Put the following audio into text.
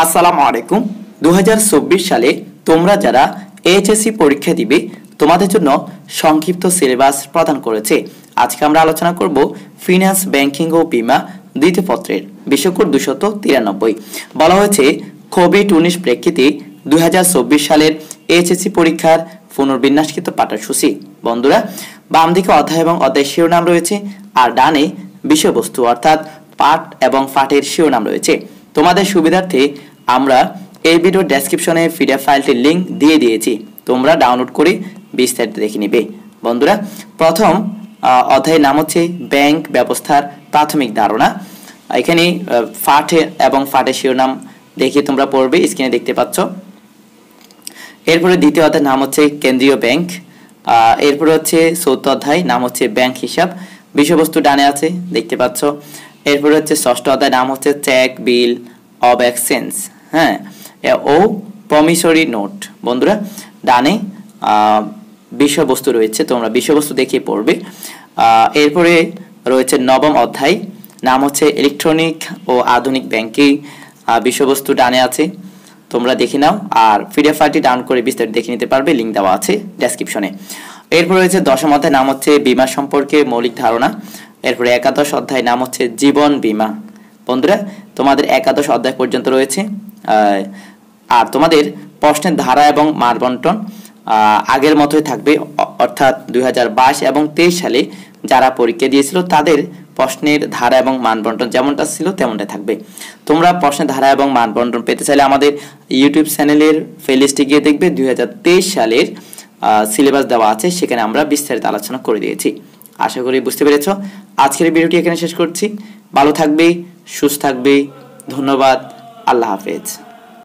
আসসালামু আলাইকুম। 2024 সালে তোমরা যারা এইচএসসি পরীক্ষা দিবে তোমাদের জন্য সংক্ষিপ্ত সিলেবাস প্রদান করেছে। আজকে আমরা আলোচনা করব ফিনান্স, ব্যাংকিং ও বীমা দ্বিতীয় পত্রের বিষয়কোড 293। বলা হয়েছে কোভিড-19 প্রেক্ষিতে 2024 সালের এইচএসসি পরীক্ষার পুনর্বিন্যাসকৃত পাঠ্যসূচি। বন্ধুরা, বাম দিকে অধ্যায় এবং অধ্যায়ের শিরোনাম রয়েছে আর ডানে বিষয়বস্তু অর্থাৎ পাঠ এবং পাঠের শিরোনাম রয়েছে। তোমাদের সুবিধার্থে আমরা এই ভিডিওর ডেসক্রিপশনে পিডিএফ ফাইলটির লিংক দিয়ে দিয়েছি, তোমরা ডাউনলোড করে বিস্তারিত দেখে নিবে। বন্ধুরা, প্রথম অধ্যায়ের নাম হচ্ছে ব্যাংক ব্যবস্থার প্রাথমিক ধারণা। এখানে পাঠে এবং পাঠের শিরোনাম দেখে তোমরা পড়বে, স্ক্রিনে দেখতে পাচ্ছ। এরপরে দ্বিতীয় অধ্যায়ের নাম হচ্ছে কেন্দ্রীয় ব্যাংক। এরপরে হচ্ছে চতুর্থ অধ্যায়, নাম হচ্ছে ব্যাংক হিসাব, বিষয়বস্তু ডানে আছে দেখতে পাচ্ছ। এরপরে হচ্ছে ষষ্ঠ অধ্যায়, নাম হচ্ছে চেক, বিল অব এক্সচেঞ্জ, হ্যাঁ, ও প্রমিসরি নোট। বন্ধুরা, ডানে বিষয়বস্তু রয়েছে, তোমরা বিষয়বস্তু দেখে পড়বে। এরপরে রয়েছে নবম অধ্যায়, নাম হচ্ছে ইলেকট্রনিক ও আধুনিক ব্যাংকিং, বিষয়বস্তু ডানে আছে, তোমরা দেখে নাও। আর পিডিএফ ফাইলটি ডাউনলোড করে বিস্তারিত দেখে নিতে পারবে, লিংক দেওয়া আছে ডেসক্রিপশনে। এরপর রয়েছে দশম অধ্যায়, নাম হচ্ছে বীমা সম্পর্কে মৌলিক ধারণা। এরপরে একাদশ অধ্যায়, নাম হচ্ছে জীবন বীমা। বন্ধুরা, তোমাদের একাদশ অধ্যায় পর্যন্ত রয়েছে। আর তোমাদের প্রশ্নের ধারা এবং মান বন্টন আগের মতোই থাকবে, অর্থাৎ 2022 এবং 23 সালে যারা পরীক্ষা দিয়েছিল তাদের প্রশ্নের ধারা এবং মান বন্টন যেমনটা ছিল তেমনটাই থাকবে। তোমরা প্রশ্নের ধারা এবং মান বন্টন পেতে চাইলে আমাদের ইউটিউব চ্যানেলের প্লেলিস্টে গিয়ে দেখবে 2023 সালের সিলেবাস দেওয়া আছে, সেখানে আমরা বিস্তারিত আলোচনা করে দিয়েছি। আশা করি বুঝতে পেরেছো। আজকের ভিডিওটি এখানে শেষ করছি। ভালো থাকবে, সুস্থ থাকবে। ধন্যবাদ। আল্লাহ হাফেজ।